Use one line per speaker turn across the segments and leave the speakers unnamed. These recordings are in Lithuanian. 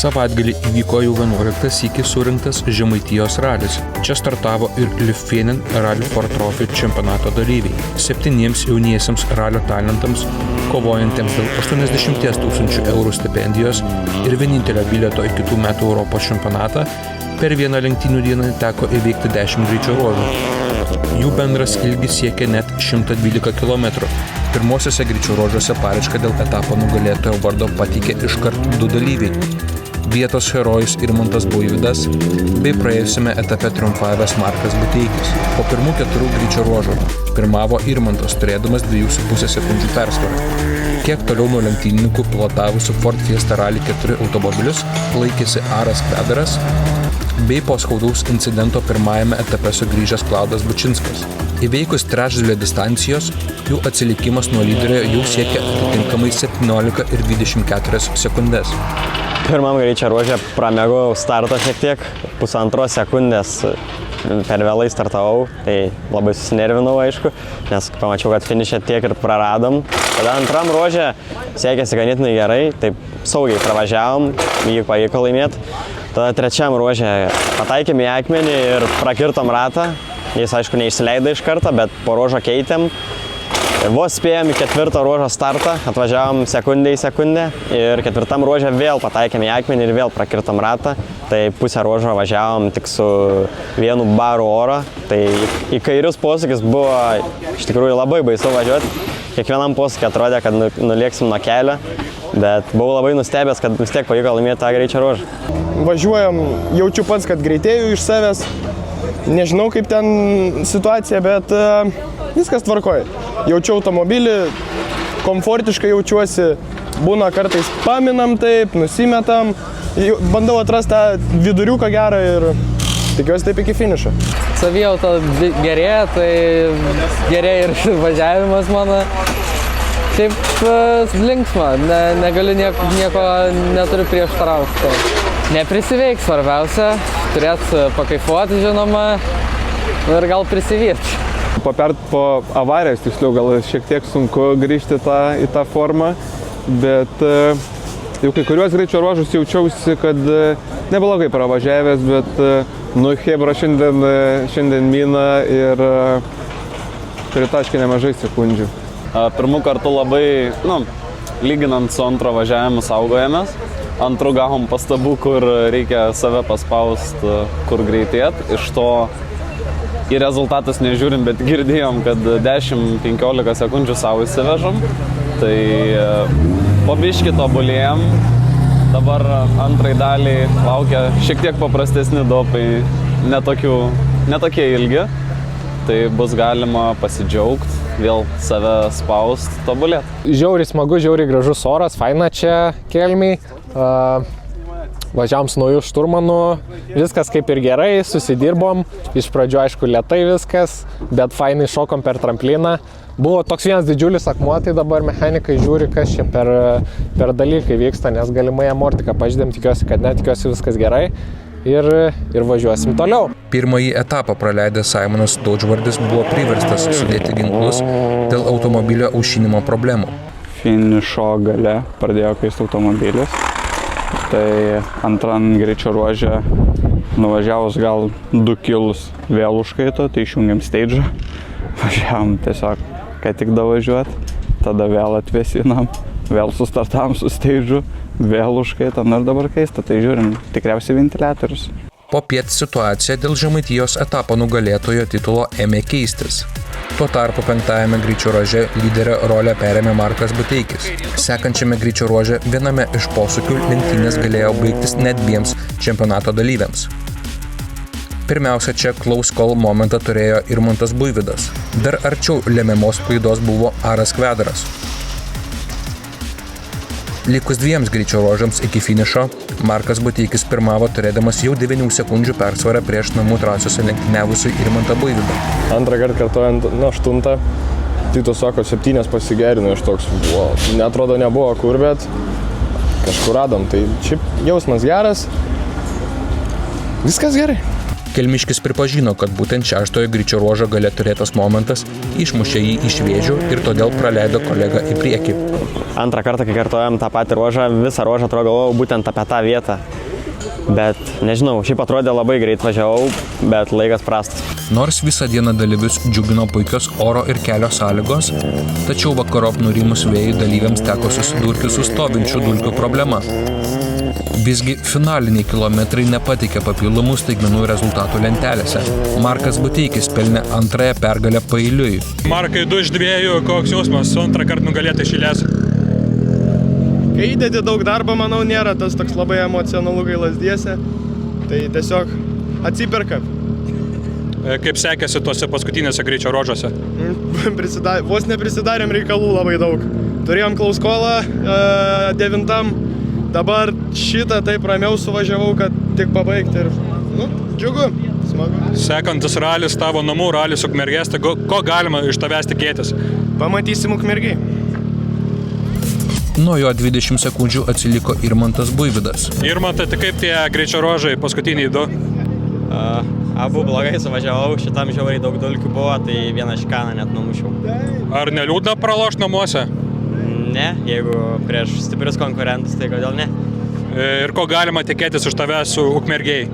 Savaitgalį įvyko jau 11 sykį surinktas Žemaitijos ralis. Čia startavo ir Lithuanian Rally for Trophy čempionato dalyviai. 7 jauniesiems ralio talentams, kovojantiems dėl 80 000 eurų stipendijos ir vienintelio bilieto į kitų metų Europos čempionatą, per vieną lenktynių dieną teko įveikti 10 greičio ruožų. Jų bendras ilgis siekia net 112 km. Pirmosiuose greičio ruožuose paraišką dėl etapo nugalėtojo vardo pateikė iškart 2 dalyviai. Vietos herojus Irmantas Buivydas bei praėjusiame etape triumfavęs Markas Buteikis. Po pirmų 4 greičio ruožų pirmavo Irmantas, turėdamas 2,5 sekundžių persvarą. Kiek toliau nuo lenktynininkų pilotavusių Ford Fiesta Rally 4 automobilius laikėsi Aras Kvedaras bei po skaudaus incidento pirmajame etape sugrįžęs Klaudas Bučinskas. Įveikus trečdalį distancijos, jų atsilikimas nuo lyderio jau siekia atitinkamai 17 ir 24 sekundės.
Pirmam greičio ruože pramėgau startą šiek tiek, 1,5 sekundės per vėlai startavau, tai labai susinervinau, aišku, nes pamačiau, kad finiše tiek ir praradom. Tada antram ruože sekėsi ganėtinai gerai, taip saugiai pravažiavom, jį pavyko laimėti. Tada trečiam ruože pataikėm į akmenį ir prakirtom ratą. Jis, aišku, neišsileido iš karto, bet po ruožo keitėm. Vos spėjom į 4 ruožo startą, atvažiavom sekundę į sekundę ir 4 ruože vėl pataikėm į akmenį ir vėl prakirtom ratą. Tai pusę ruožo važiavom tik su 1 baru oro. Tai į kairius posūkius buvo iš tikrųjų labai baisu važiuoti. Kiekvienam posūkiui atrodė, kad nulieksim nuo kelio, bet buvau labai nustebęs, kad vis tiek pavyko laimėti tą greičio ruožą.
Važiuojam, jaučiu pats, kad greitėju iš savęs. Nežinau, kaip ten situacija, bet viskas tvarkoja. Jaučiu automobilį, komfortiškai jaučiuosi, būna kartais paminam taip, nusimetam. Bandau atrasti tą viduriuką gerą ir tikiuosi taip iki finišo.
Savijauta gerėja, tai gerėja ir važiavimas mano. Taip linksma, negaliu nieko neturiu prieštarauti. Neprisiveik svarbiausia, turėt pakaifuoti žinoma ir gal prisivyt.
Po avarijos, tiksliau, gal šiek tiek sunku grįžti į tą formą, bet jau kai kuriuos greičio ruožus jaučiausi, kad neblogai pravažiavęs, bet Hebra šiandien mina ir pritaškė nemažai sekundžių.
Pirmų kartų labai, lyginant su antro važiavimu, saugojamės. Antrų gavom pastabų, kur reikia save paspausti, kur greitėt. Iš to į rezultatus nežiūrim, bet girdėjom, kad 10-15 sekundžių savo įsivežam. Tai po biškį tobulėjom. Dabar antrai daliai laukia šiek tiek paprastesni dopai, netokie ilgi. Tai bus galima pasidžiaugti, vėl save spaust, tobulėti.
Žiauriai smagu, žiauriai gražus oras, faina čia Kelmėj. Važiavom su nauju šturmanu, viskas kaip ir gerai, susidirbom. Iš pradžių, aišku, lėtai viskas, bet fainai šokom per trampliną. Buvo toks vienas didžiulis akmuo, tai dabar mechanikai žiūri, kas čia per dalykai vyksta, nes galimai amortiką pažydėm, tikiuosi, kad ne, tikiuosi viskas gerai. Ir važiuosim toliau.
Pirmąjį etapą praleidęs Simonas Daudžvardis buvo priverstas sudėti ginklus dėl automobilio aušinimo problemų.
Finišo gale pradėjo kaisti automobilis. Tai antram greičio ruože nuvažiavus gal 2 kilus vėl užkaito, tai išjungiam stage'ą. Važiavom tiesiog, kai tik davažiuoti, tada vėl atvėsinam, vėl sustartavom su stage'u. Vėl užkaitam ir dabar kaista, tai žiūrim, tikriausiai ventiliatorius.
Popiet situacija dėl Žemaitijos etapo nugalėtojo titulo ėmė keistis. Tuo tarpu 5-ajame greičio ruože lyderio rolę perėmė Markas Buteikis. Sekančiame greičio ruože viename iš posūkių lenktynės galėjo baigtis net 2 čempionato dalyviams. Pirmiausia, čia close call momentą turėjo Irmantas Buivydas. Dar arčiau lemiamos klaidos buvo Aras Kvedaras. Likus 2 greičio ruožams iki finišo, Markas Buteikis pirmavo turėdamas jau 9 sekundžių persvarą prieš namų trasose lenktyniavusį Irmantą Buivydą.
Antrą kartą kartuojant 8, Tito sako, 7 pasigerino iš toks, netrodo nebuvo kur, bet kažkur radom. Tai šiaip jausmas geras, viskas gerai.
Kelmiškis pripažino, kad būtent 6-ojo greičio ruožo gale turėtas momentas išmušė jį iš vėžių ir todėl praleido kolegą į priekį.
Antrą kartą, kai kartojom tą patį ruožą, visą ruožą atrodo galvojau būtent apie tą vietą. Bet nežinau, šiaip atrodė labai greit važiavau, bet laikas prastas.
Nors visą dieną dalyvius džiugino puikios oro ir kelio sąlygos, tačiau vakarop nurimus vėjui dalyviams teko susidurti su stovinčių dulkių problema. Visgi finaliniai kilometrai nepateikė papildomų staigmenų rezultatų lentelėse. Markas Buteikis pelnė antrąją pergalę paeiliui.
Markai 2 iš 2, koks jausmas, antrą kartą nugalėti iš eilės?
Kai įdedi daug darbo, manau, nėra tas toks labai emocionalu, kai Lazdijuose. Tai tiesiog atsiperka.
Kaip sekėsi tuose paskutinėse greičio ruožuose?
Vos neprisidarėm reikalų labai daug. Turėjom klauskolą 9, dabar šitą taip ramiau suvažiavau, kad tik pabaigti ir, džiugu, smagu.
Sekantis ralis, tavo namų ralis Ukmergės, tai ko galima iš tavęs tikėtis?
Pamatysim Ukmergėj.
Nuo jo 20 sekundžių atsiliko Irmantas Buivydas.
Irmantai, tai kaip tie greičio ruožai paskutiniai 2?
Abu blogai suvažiavau, šitam žiauriai daug dulkių buvo, tai vieną šikaną net numušiau.
Ar neliūdna pralošti namuose?
Ne, jeigu prieš stiprius konkurentus, tai kodėl ne?
Ir ko galima tikėtis iš tavęs su Ukmergėj?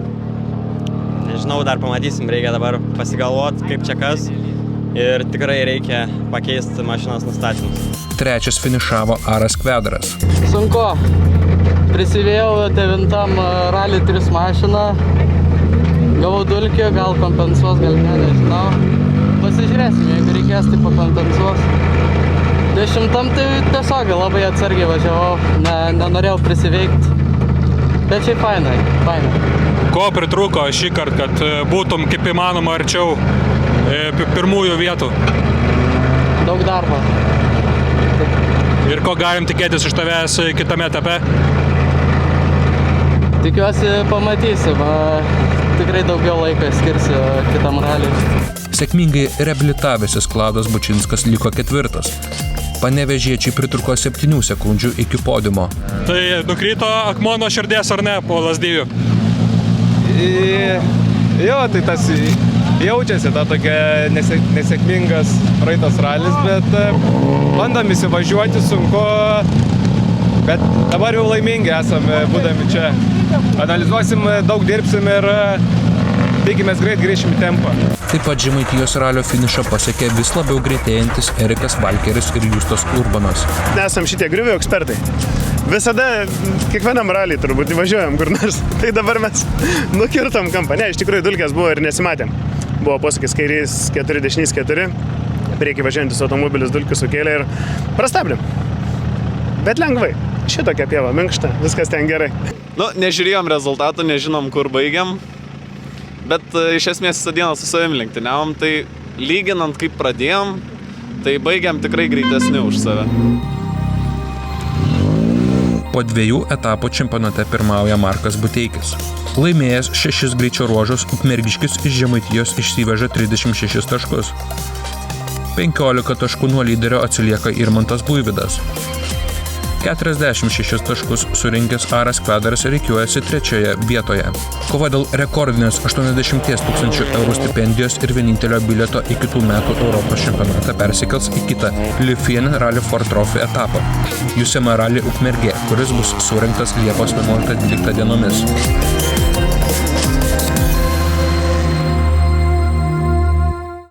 Nežinau, dar pamatysim, reikia dabar pasigalvoti, kaip čia kas. Ir tikrai reikia pakeisti mašinos nustatymus.
Trečias finišavo Aras Kvedaras.
Sunku. Prisivėjau 9 rally 3 mašiną. Gavau dulkių, gal kompensuos, gal ne, nežinau. Pasižiūrėsim, jeigu reikės, tai pakompensuos. 10 tai tiesiog labai atsargiai važiavau, nenorėjau prisiveikti. Bet šiaip fainai.
Ko pritrūko šį kartą, kad būtum kaip įmanoma arčiau pirmųjų vietų?
Daug darbo.
Ir ko galim tikėtis iš tavęs kitame etape?
Tikiuosi pamatysim. Tikrai daugiau laiko skirsiu kitam raliui.
Sėkmingai reabilitavęsis Klaudas Bučinskas liko 4. Panevėžiečiai pritruko 7 sekundžių iki podiumo.
Tai nukrito akmuo nuo širdies ar ne po Lazdijų?
Jo, tai tas jaučiasi, ta tokia nesėkmingas praeitas ralis, bet bandom įsivažiuoti, sunku, bet dabar jau laimingi esame, būdami čia. Analizuosim, daug dirbsim ir tikimės greit grįšim į tempą.
Taip pat Žemaitijos ralio finišą pasiekė vis labiau greitėjantis Erikas Valkeris ir Justas Urbanas.
Nesam šitie griuvio ekspertai. Visada kiekvienam raliai turbūt įvažiuojam kur nors. Tai dabar mes nukirtom kampą. Ne, iš tikrųjų dulkės buvo ir nesimatėm. Buvo posūkis kairys 4, dešinys 4. Priekį važiuojantis automobilis dulkių sukėlė ir prastabdėm. Bet lengvai. Šitokia pieva, minkšta, viskas ten gerai.
Nežiūrėjom rezultatų, nežinom, kur baigiam. Bet iš esmės visą dieną su savim lenktyniavom, tai lyginant kaip pradėjom, tai baigiam tikrai greitesni už save.
Po 2 etapų čempionate pirmauja Markas Buteikis. Laimėjęs 6 greičio ruožus, Ukmergiškis iš Žemaitijos išsiveža 36 taškus. 15 taškų nuo lyderio atsilieka Irmantas Buivydas. 46 taškus surinkęs Aras Kvedaras rikiuojasi 3 vietoje. Kova dėl rekordinės 80 000 eurų stipendijos ir vienintelio bilieto į kitų metų Europos čempionatą persikels į kitą Liufjenen Rally Ford Trophy etapą. Jusema Rally Ukmergė, kuris bus surengtas Liepos 11-12 dienomis.